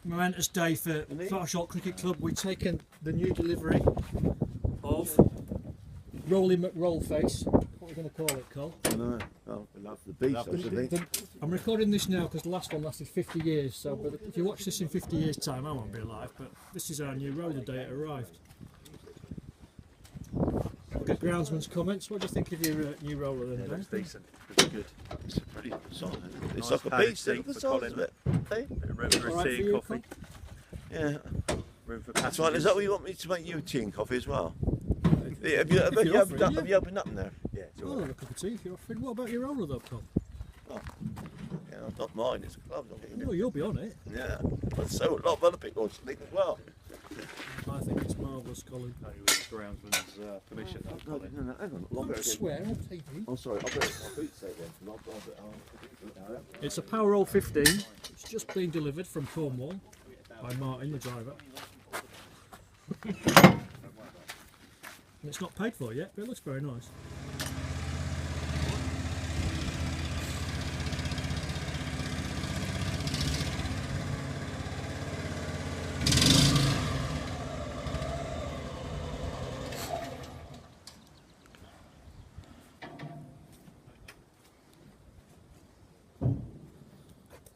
momentous day for Poweroll Cricket Club. We've taken the new delivery of Rolly McRollface. What are we going to call it, Cole? I know. Oh, that's the beast, I think. I'm recording this now because the last one lasted 50 years. So, but if you watch this in 50 years' time, I won't be alive. But this is our new roller the day it arrived. Look at groundsman's comments. What do you think of your new roller then, It's Dave? decent. It's good. It's pretty solid. It's Nice like a padded beast, seat look at the for size Colin. of it. Hey? Bit of room for All a right tea for and you, coffee. Yeah. Room for That's passengers. right. Is that what you want me to make you tea and coffee as well? Have you're you offering, yeah. have you opened up in there? Yeah, it's Oh, all right. a cup of tea if you're offering. What about your roller though, Cole? Oh. Yeah, not mine. It's a club. Oh, you'll be on it. Yeah. But so a lot of other people sleep as well. I think it's marvellous, Colin. Only with the groundsman's permission though, No, Colin. no, hang on. Don't swear on TV. Oh, sorry. I'll boot say then. It's a Poweroll 15. It's just been delivered from Cornwall by Martin, the driver. And it's not paid for yet, but it looks very nice.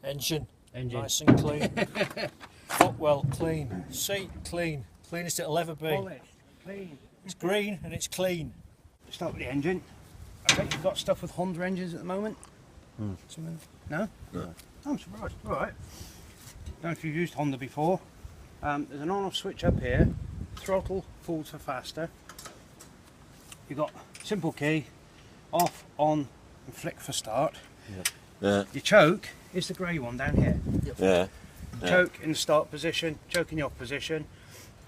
Engine nice and clean. Footwell clean. Seat clean. Cleanest it'll ever be. Polished, clean. It's green and it's clean. Start with the engine. I bet you've got stuff with Honda engines at the moment. Something? No? No. I'm surprised. All right. Don't know if you've used Honda before. There's an on-off switch up here. Throttle falls for faster. You've got simple key, off, on, and flick for start. Yeah. Your choke is the grey one down here. Yeah. Choke in the start position, choke in the off position.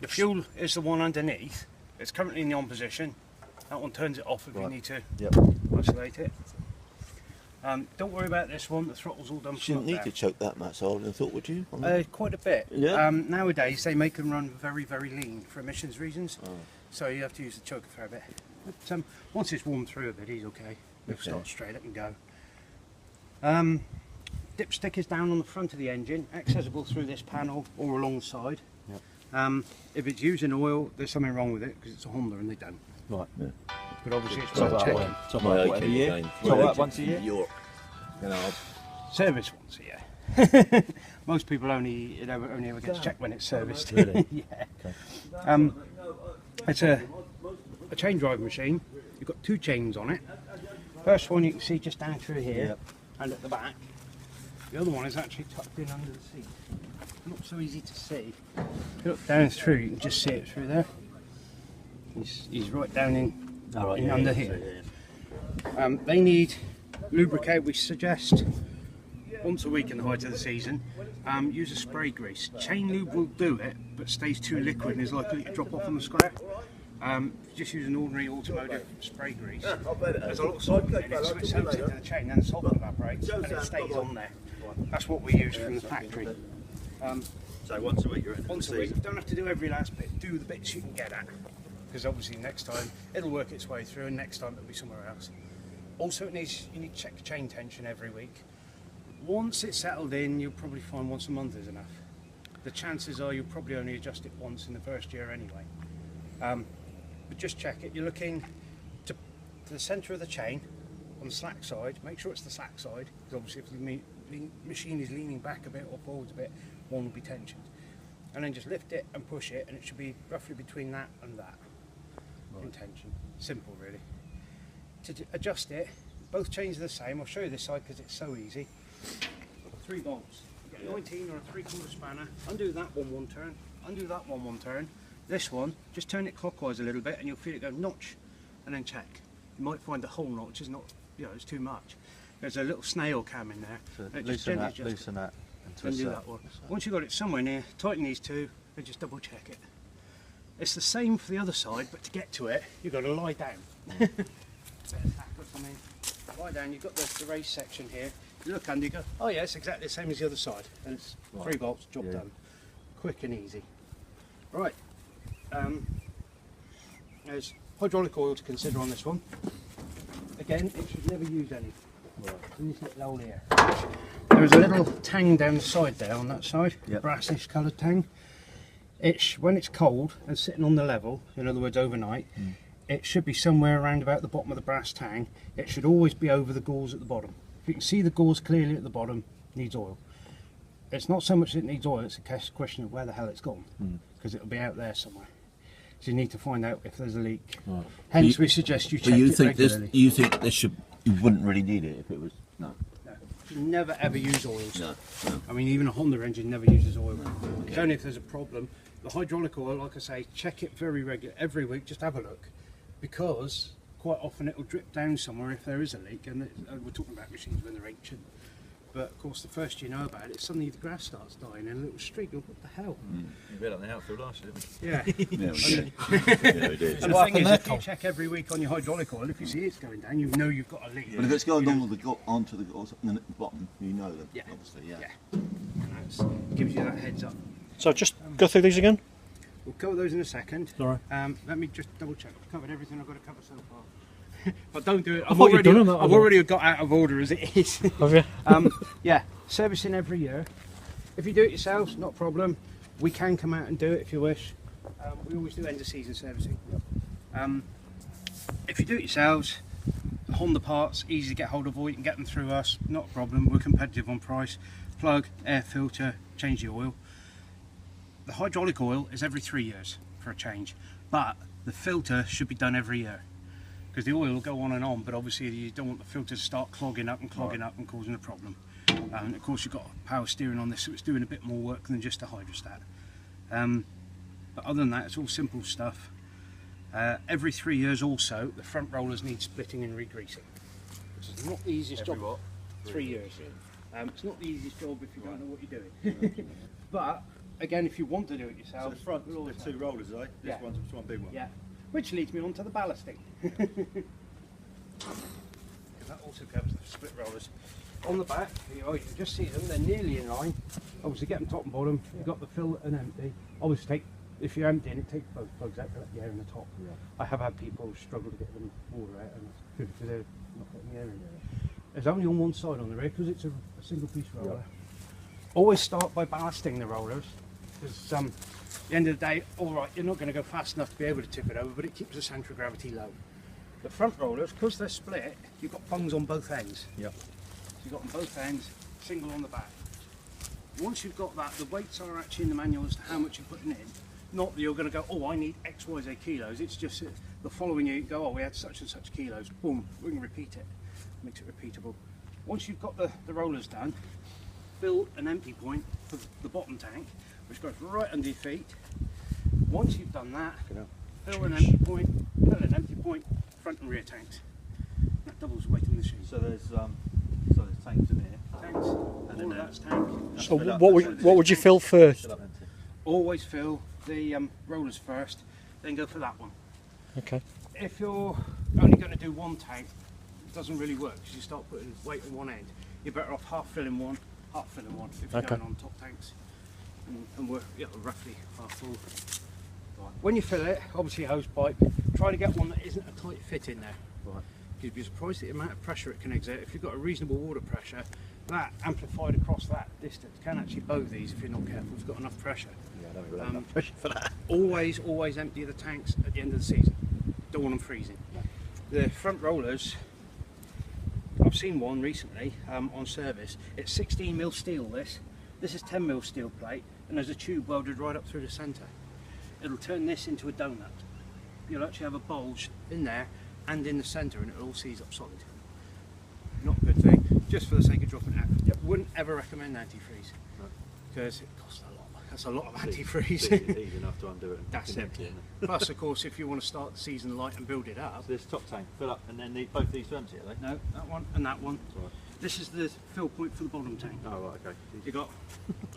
The fuel is the one underneath. It's currently in the on position. That one turns it off if you need to isolate it. Don't worry about this one, the throttle's all done You from shouldn't up need there. to choke that much, I would have thought, would you? Quite a bit. Yeah. Nowadays they make them run very, very lean for emissions reasons. So you have to use the choke a fair bit. But once it's warmed through a bit, he's okay. He'll start straight up and go. Dipstick is down on the front of the engine, accessible through this panel or alongside. If it's using oil, there's something wrong with it because it's a Honda and they don't. Right. Yeah. But obviously it's Top worth up checking. top My up what, every AK year? again. Top My up AK once a year? York. You know, Service once a year. Most people only ever gets checked when it's serviced. Really? Yeah. Okay. It's a chain drive machine. You've got two chains on it. First one you can see just down through here Yep. and at the back. The other one is actually tucked in under the seat. Not so easy to see. If you look down through, you can just see it through there. He's right down in under here. They need lubricate. We suggest once a week in the height of the season. Use a spray grease. Chain lube will do it, but stays too liquid and is likely to drop off on the scrap. Just use an ordinary automotive spray grease. There's a lot of solvent in it, so it soaks into the chain and the solvent evaporates and it stays on there. That's what we use from the factory. So once a week you're in Once a week, you don't have to do every last bit, do the bits you can get at. Because obviously next time it'll work its way through and next time it'll be somewhere else. Also you need to check the chain tension every week. Once it's settled in, you'll probably find once a month is enough. The chances are you'll probably only adjust it once in the first year anyway. But just check it. You're looking to the centre of the chain on the slack side. Make sure it's the slack side, because obviously if the machine is leaning back a bit or forwards a bit, one will be tensioned. And then just lift it and push it, and it should be roughly between that and that in tension. Simple, really. To adjust it, both chains are the same. I'll show you this side because it's so easy. 3 bolts. You get a 19 or a 3/4 spanner. Undo that one turn. Undo that one turn. This one, just turn it clockwise a little bit, and you'll feel it go notch, and then check. You might find the whole notch is not, it's too much. There's a little snail cam in there. So and it just loosen gently that, adjusts loosen that, and it. twist Undo that. that one. Once you've got it somewhere near, tighten these two, and just double check it. It's the same for the other side, but to get to it, you've got to lie down. Lie down, you've got the raised section here. You look under, you go, oh yeah, it's exactly the same as the other side. And it's 3 bolts, job done. Quick and easy. Right. There's hydraulic oil to consider on this one. Again, it should never use any. in this little hole here. There is a little tang down the side there on that side, Yep. brassish coloured tang. When it's cold and sitting on the level, in other words overnight, it should be somewhere around about the bottom of the brass tang. It should always be over the gauze at the bottom. If you can see the gauze clearly at the bottom, it needs oil. It's not so much that it needs oil, it's a question of where the hell it's gone, because it'll be out there somewhere. So you need to find out if there's a leak. Right. Hence we suggest you check But you it think regularly. you think this should, you wouldn't really need it if it was, no. No. You never ever use oils. No. I mean, even a Honda engine never uses oil. It's only if there's a problem. The hydraulic oil, like I say, check it very regular, every week, just have a look. Because quite often it'll drip down somewhere if there is a leak, and we're talking about machines when they're ancient. But of course, the first you know about it, suddenly the grass starts dying and a little streak. What the hell? You read on the outfield last year, didn't Yeah. Yeah, we did. Yeah, we did. And the What thing is, happened if there, you check every week on your hydraulic oil, if you see it's going down, you know you've got a leak. But if it's going You know, onto the or something at the bottom, you know that, Yeah. obviously, yeah. Yeah. And it gives you that heads up. So just go through these again. We'll cover those in a second. Sorry. Let me just double check. I've covered everything I've got to cover so far. But don't do it. I thought you'd done them, that I've was already got out of order as it is. Have you? Yeah, servicing every year. If you do it yourselves, not a problem. We can come out and do it if you wish. We always do end of season servicing. If you do it yourselves, Honda parts, easy to get hold of, or you can get them through us, not a problem. We're competitive on price. Plug, air filter, change the oil. The hydraulic oil is every 3 years for a change, but the filter should be done every year. Because the oil will go on and on, but obviously you don't want the filter to start clogging up and causing a problem. And of course you've got power steering on this, so it's doing a bit more work than just a hydrostat. But other than that, it's all simple stuff. Every 3 years also, the front rollers need splitting and re-greasing, which is not the easiest Every job. what? 3 years. It's not the easiest job if you don't know what you're doing. But again, if you want to do it So yourself, the front, we'll always there's two rollers, eh? This Yeah. one's one big one. yeah. Which leads me on to the ballasting. Because that also covers the split rollers. On the back, you can just see them, they're nearly in line. Obviously get them top and bottom, you've got the fill and empty. Obviously take, if you're emptying it, take both plugs out to let the air in the top. Yeah. I have had people struggle to get them water out, and it's good because they're not getting the air in. There's only on one side on the rear because it's a single piece roller. Always start by ballasting the rollers, because at the end of the day, all right, you're not going to go fast enough to be able to tip it over, but it keeps the centre of gravity low. The front rollers, because they're split, you've got bungs on both ends. Yep. So you've got on both ends, single on the back. Once you've got that, the weights are actually in the manual as to how much you're putting in. Not that you're going to go, oh, I need X, Y, Z kilos. It's just the following year you go, oh, we had such and such kilos. Boom, we can repeat it. Makes it repeatable. Once you've got the rollers done, fill an empty point for the bottom tank, which goes right under your feet. Once you've done that, fill an empty point, fill an empty point, front and rear tanks. That doubles the weight of the machine. So there's tanks in here. Tanks, all then of that's tank. So what would you fill first? Fill up empty. Always fill the rollers first, then go for that one. Okay. If you're only going to do one tank, it doesn't really work because you start putting weight on one end. You're better off half filling one, half filling one if you're Okay. going on top tanks, and work roughly half full. When you fill it, obviously hose pipe, try to get one that isn't a tight fit in there. Right. You'd be surprised at the amount of pressure it can exert. If you've got a reasonable water pressure, that amplified across that distance can actually bow these if you're not careful. It's got enough pressure. Yeah, I don't really have enough pressure for that. Always empty the tanks at the end of the season. Don't want them freezing. The front rollers, I've seen one recently on service. It's 16mm steel this is 10mm steel plate, and there's a tube welded right up through the centre. It'll turn this into a donut. You'll actually have a bulge in there and in the centre, and it'll all seize up solid. Not a good thing, just for the sake of dropping it out. Yep. Wouldn't ever recommend antifreeze, because it costs a lot. That's a lot of antifreeze. It's easy enough to undo it. And That's it. empty it. Plus, of course, if you want to start the season light and build it up, So this top tank, fill up, and then both these are empty, are they? no, that one and that one. Right. This is the fill point for the bottom tank. Oh, right, okay. You've got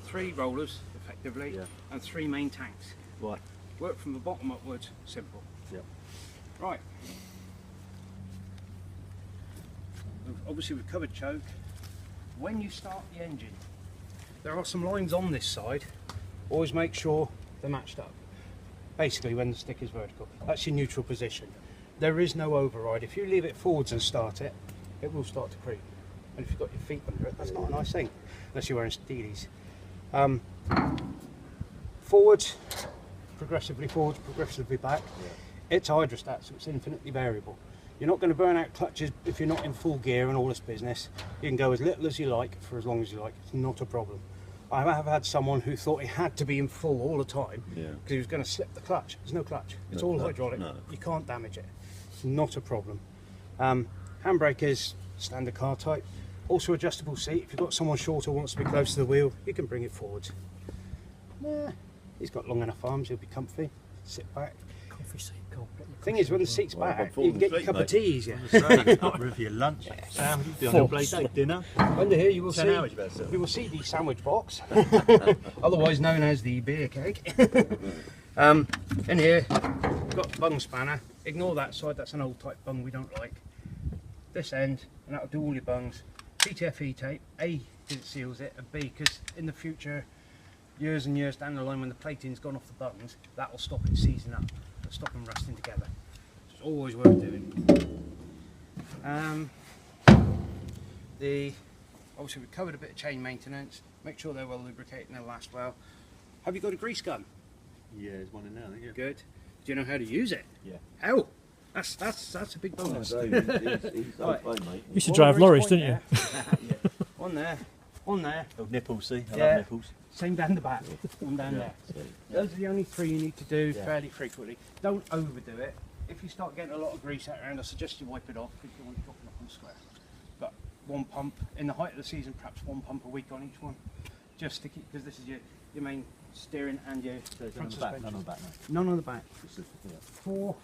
3 rollers, effectively, Yeah. and 3 main tanks. Right. Work from the bottom upwards, simple. Yep. Right. Obviously, we've covered choke. When you start the engine, there are some lines on this side. Always make sure they're matched up. Basically, when the stick is vertical, that's your neutral position. There is no override. If you leave it forwards and start it, it will start to creep. and if you've got your feet under it, that's not a nice thing, unless you're wearing steelies. Forwards, progressively back. It's hydrostat, so it's infinitely variable. You're not going to burn out clutches if you're not in full gear and all this business. You can go as little as you like for as long as you like. It's not a problem. I have had someone who thought he had to be in full all the time because he was going to slip the clutch. There's no clutch. It's all hydraulic. No. You can't damage it. It's not a problem. Handbrake is standard car type. Also adjustable seat. If you've got someone shorter who wants to be close to the wheel, you can bring it forwards. He's got long enough arms. He'll be comfy. Sit back. Comfy seat. Thing is, when the seat's back, you can get your cup of tea easier. Not with your lunch sandwich, be on your plate at dinner. Under here, you will 10 hours you better see. sit. You will see the sandwich box, otherwise known as the beer keg. In here, we've got bung spanner. Ignore that side. That's an old type bung we don't like. This end, and that'll do all your bungs. PTFE tape. A, because it seals it, and B, because in the future, years and years down the line, when the plating's gone off the bungs, that will stop it seizing up. Stop them rusting together. It's always worth doing. Obviously we covered a bit of chain maintenance. Make sure they're well lubricated and they'll last well. Have you got a grease gun? Yeah, there's one in there, I think. Yeah. Good. Do you know how to use it? Yeah. How? That's a big bonus. He's Right. fine, mate. You used to drive lorries, didn't you? On there. On there. Oh, nipples, see? I Yeah. love nipples. Same down the back. One down there. Those are the only three you need to do fairly frequently. Don't overdo it. If you start getting a lot of grease out around, I suggest you wipe it off because you don't want it dropping off on the square. But one pump, in the height of the season, perhaps one pump a week on each one. Just to keep, because this is your main steering and your front suspension. None on the back, no. None on the back. For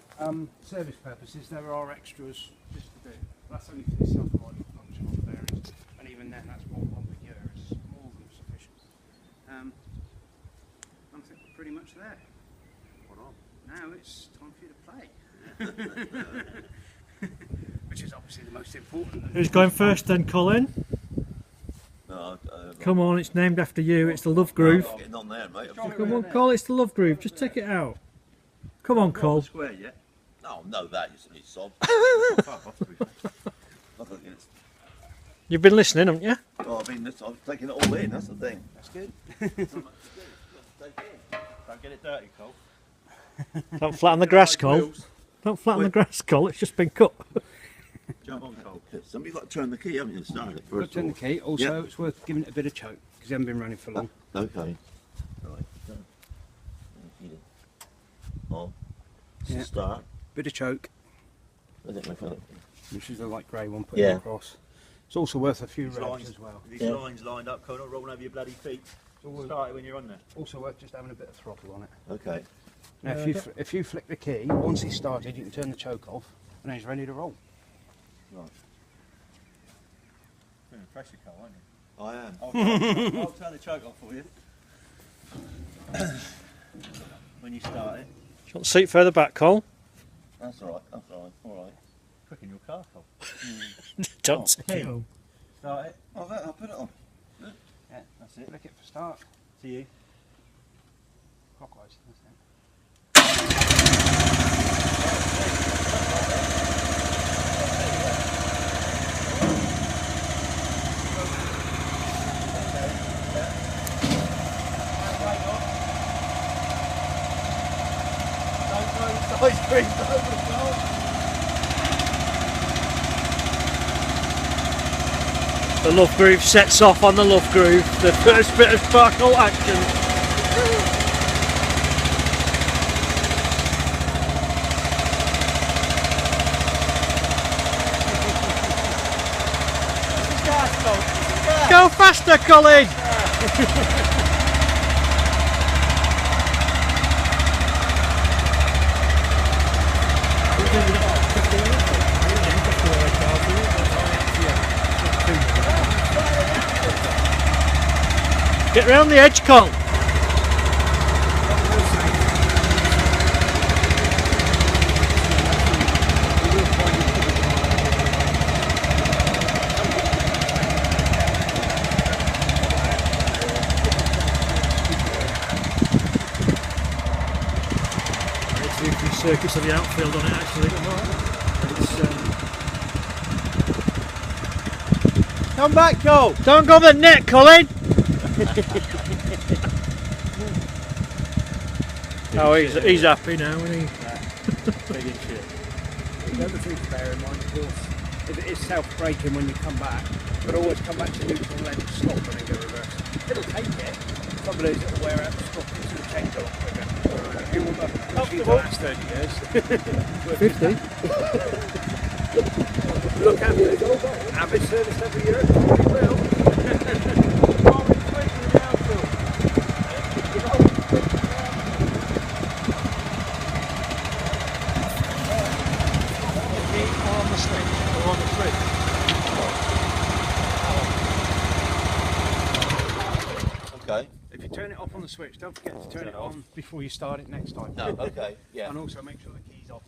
service purposes, there are extras just to do. That's only for the self-driving function on the bearings. And even then, that's one pump a year. It's more than sufficient. I think we're pretty much there. Now it's time for you to play. Which is obviously the most important. Who's going first then, Colin? No, Come on, it's named after you. It's the Love Groove. I'm getting on there, mate. Come on, Cole, it's the Love Groove. Just take it out. Come on, Cole. Square yet? No, no, that you silly sob. You've been listening, haven't you? Oh, I'm taking it all in, that's the thing. That's good. Don't get it dirty, Cole. Don't flatten the grass, Cole. Don't flatten the grass, Cole. It's just been cut. Jump on, Cole. Somebody's got to turn the key, haven't you, to start it? Got to turn the key. Also, it's worth giving it a bit of choke because you haven't been running for long. Okay. Right. On. Yeah. Start. Bit of choke, I think my fella. which is the light grey one put it across. It's also worth a few revs as well. These lines lined up, Cole, not rolling over your bloody feet. Start it when you're on there. Also worth just having a bit of throttle on it. Okay. Now, if you flick the key, once it's started, you can turn the choke off, and then it's ready to roll. Right. You're in pressure, Cole, aren't you? I am. I'll turn the choke off for you. When you start it. Do you want the seat further back, Cole? That's alright, that's alright, alright. Quick in your car, Cole. Don't say key. no. Start it. Oh, I'll put it on. Yeah, that's it. Flick it for start. To you. Clockwise. That's it. Ice cream over, Cole. The Love Groove sets off on the Love Groove. The first bit of sparkle action. Go faster, Colin! Get round the edge, Cole. Circuits of the outfield on it actually. It's, Come back, Cole. Don't go the net, Colin. Oh, he's happy now, isn't he? Big and shit. The other thing to bear in mind, of course, if it is self-braking when you come back, but always come back to neutral and then stop and then go reverse. It'll take it. Trouble is, it'll wear out the sprocket, so it'll change a lot quicker. If you want the machine to last 30 years. 50. Look at it. Have it serviced every year. It will. Okay. If you turn it off on the switch, don't forget to turn it on before you start it next time. No, okay, yeah. And also make sure the key's off.